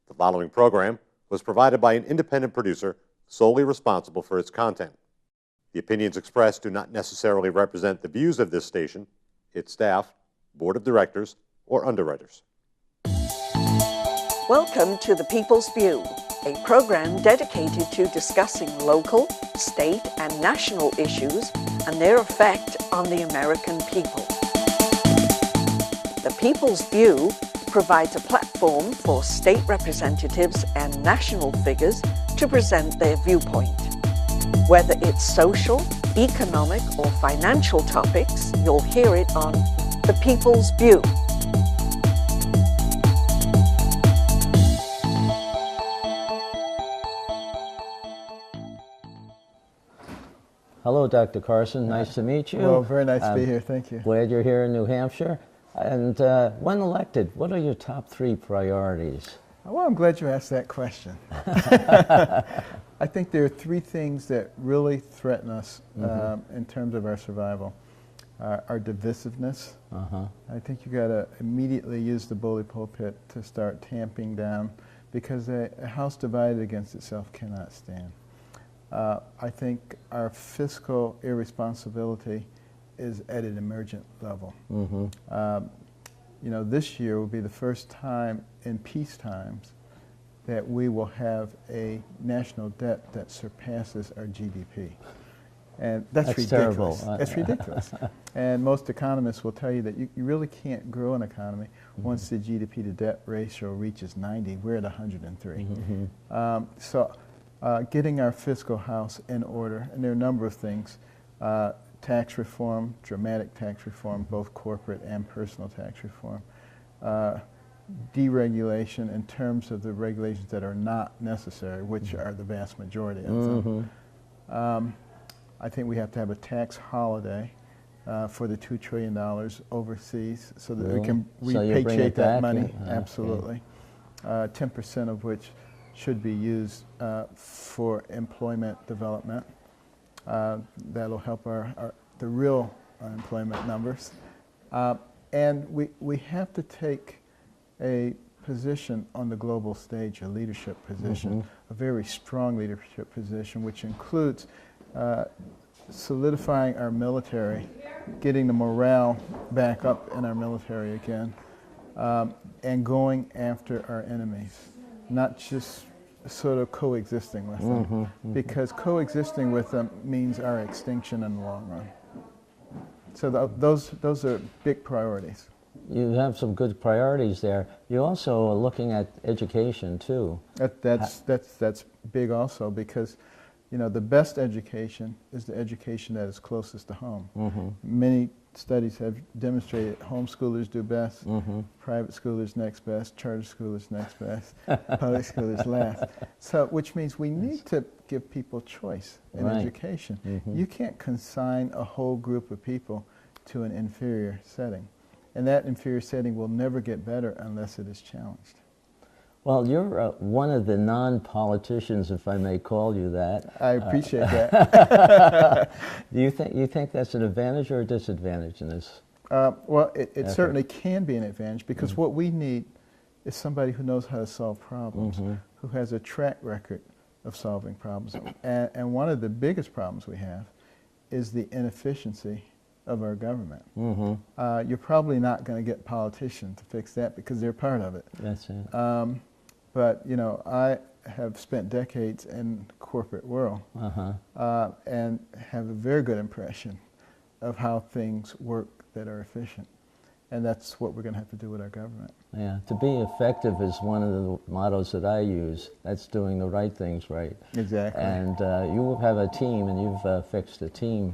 The following program was provided by an independent producer solely responsible for its content. The opinions expressed do not necessarily represent the views of this station, its staff, board of directors, or underwriters. Welcome to The People's View, a program dedicated to discussing local, state, and national issues and their effect on the American people. The People's View provides a platform for state representatives and national figures to present their viewpoint. Whether it's social, economic, or financial topics, you'll hear it on The People's View. Hello, Dr. Carson. Nice to meet you. Well, very nice to be here. Thank you. Glad you're here in New Hampshire. And when elected, what are your top 3 priorities? Well, I'm glad you asked that question. I think there are 3 things that really threaten us in terms of our survival. Our divisiveness. I think you got to immediately use the bully pulpit to start tamping down, because a house divided against itself cannot stand. I think our fiscal irresponsibility is at an emergent level. You know, this year will be the first time in peace times that we will have a national debt that surpasses our GDP. And that's ridiculous. Terrible. That's ridiculous. And most economists will tell you that you really can't grow an economy once the GDP to debt ratio reaches 90. We're at 103. So getting our fiscal house in order, and there are a number of things. Tax reform, dramatic tax reform, both corporate and personal tax reform. Deregulation in terms of the regulations that are not necessary, which are the vast majority of them. I think we have to have a tax holiday for the $2 trillion overseas, so that we can repatriate that money. Absolutely. 10% of which should be used for employment development. That'll help the real unemployment numbers. And we have to take a position on the global stage, a leadership position, a very strong leadership position, which includes solidifying our military, getting the morale back up in our military again, and going after our enemies, not just sort of coexisting with them, because coexisting with them means our extinction in the long run. So those are big priorities. You have some good priorities there. You also are looking at education too. That's big also, because you know the best education is the education that is closest to home. Many studies have demonstrated homeschoolers do best, private schoolers next best, charter schoolers next best, public schoolers last. So, which means we need to give people choice in education. You can't consign a whole group of people to an inferior setting. And that inferior setting will never get better unless it is challenged. Well, you're one of the non-politicians, if I may call you that. I appreciate that. Do you think that's an advantage or a disadvantage in this? Well, it certainly can be an advantage, because what we need is somebody who knows how to solve problems, who has a track record of solving problems. And one of the biggest problems we have is the inefficiency of our government. You're probably not going to get politicians to fix that, because they're part of it. That's it. But you know, I have spent decades in the corporate world and have a very good impression of how things work that are efficient. And that's what we're going to have to do with our government. Yeah, to be effective is one of the mottos that I use. That's doing the right things right. Exactly. And you have a team, and you've fixed a team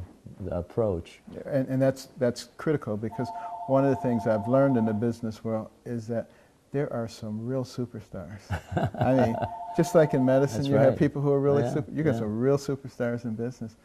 approach. And that's critical, because one of the things I've learned in the business world is that there are some real superstars. I mean, just like in medicine, you have people who are really you got some real superstars in business.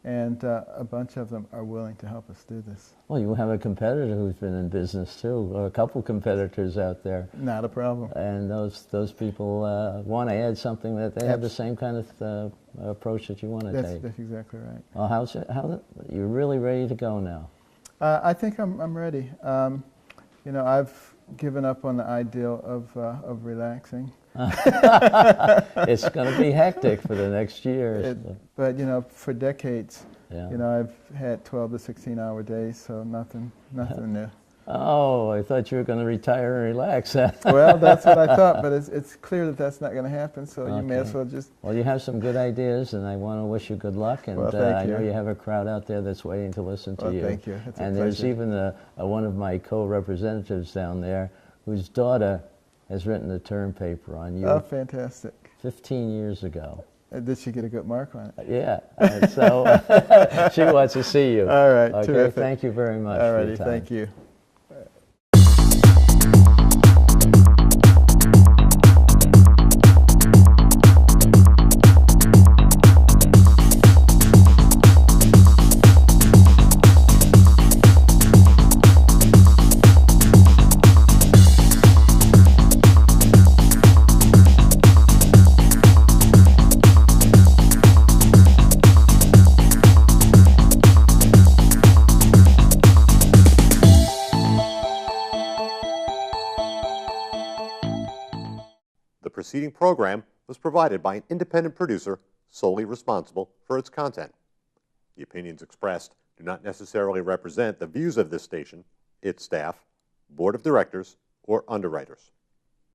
And a bunch of them are willing to help us do this. Well, you have a competitor who's been in business too, or a couple competitors out there. Not a problem. And those people want to add something that they have the same kind of approach that you want to take. That's exactly right. Well, you're really ready to go now? I think I'm ready. You know, I've given up on the ideal of relaxing. It's going to be hectic for the next year. But for decades, Yeah. I've had 12 to 16-hour days, so nothing new. Oh, I thought you were going to retire and relax. Well, that's what I thought, but it's clear that that's not going to happen, so you may Okay. as well just... Well, you have some good ideas, and I want to wish you good luck. And Well, thank I know you. you have a crowd out there that's waiting to listen to Well, you. thank you. It's a And there's pleasure. even one of my co-representatives down there whose daughter has written a term paper on you Oh, fantastic. 15 years ago. Did she get a good mark on it? Yeah, so she wants to see you. All right, Okay, terrific. thank you very much All for your righty, time. thank you. The preceding program was provided by an independent producer solely responsible for its content. The opinions expressed do not necessarily represent the views of this station, its staff, board of directors, or underwriters.